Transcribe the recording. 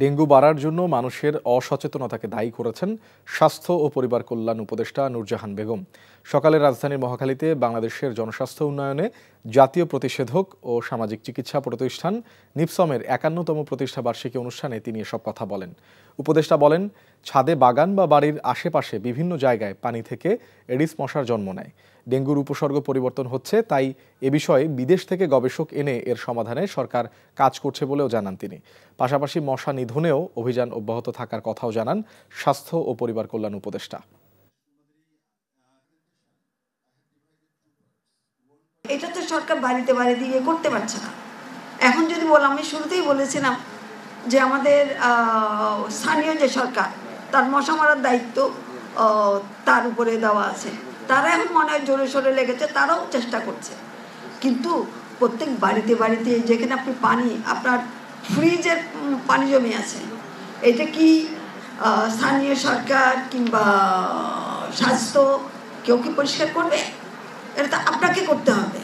Dengue বাড়ার জন্য মানুষের অসচেতনতাকে দায়ী করেছেন স্বাস্থ্য ও পরিবার কল্যাণ উপদেষ্টা নূরজাহান বেগম। সকালে রাজধানীর মহাখালীতে বাংলাদেশের জনস্বাস্থ্য উন্নয়নে জাতীয় প্রতিষেধক ও সামাজিক চিকিৎসা প্রতিষ্ঠান নিপসমের ৫১তম প্রতিষ্ঠা বার্ষিকী অনুষ্ঠানে তিনি এসব কথা বলেন। উপদেষ্টা বলেন, ছাদে বাগান বা বাড়ির আশেপাশে বিভিন্ন জায়গায় পানি থেকে এডিস মশার জন্ম নেয়। ডেঙ্গুর উপসর্গ পরিবর্তন হচ্ছে, তাই এ বিষয়ে বিদেশ থেকে গবেষক এনে এর সমাধানে সরকার কাজ করছে বলেও জানান তিনি। পাশাপাশি মশা নিধনেও অভিযান অব্যাহত থাকার কথাও জানান স্বাস্থ্য ও পরিবার কল্যাণ উপদেষ্টা। এটা তো সরকার বাড়িতে বাড়িতে গিয়ে করতে পারছে না। এখন যদি বল, আমি শুরুতেই বলেছিলাম যে আমাদের স্থানীয় যে সরকার, তার মশা মারার দায়িত্ব তার উপরে দেওয়া আছে। তারা এখন মনে হয় জোরে সোরে লেগেছে, তারাও চেষ্টা করছে। কিন্তু প্রত্যেক বাড়িতে বাড়িতে যেখানে আপনি পানি, আপনার ফ্রিজের পানি জমে আছে, এটা কি স্থানীয় সরকার কিংবা স্বাস্থ্য কেউ কি পরিষ্কার করবে? এটা তো আপনাকে করতে হবে।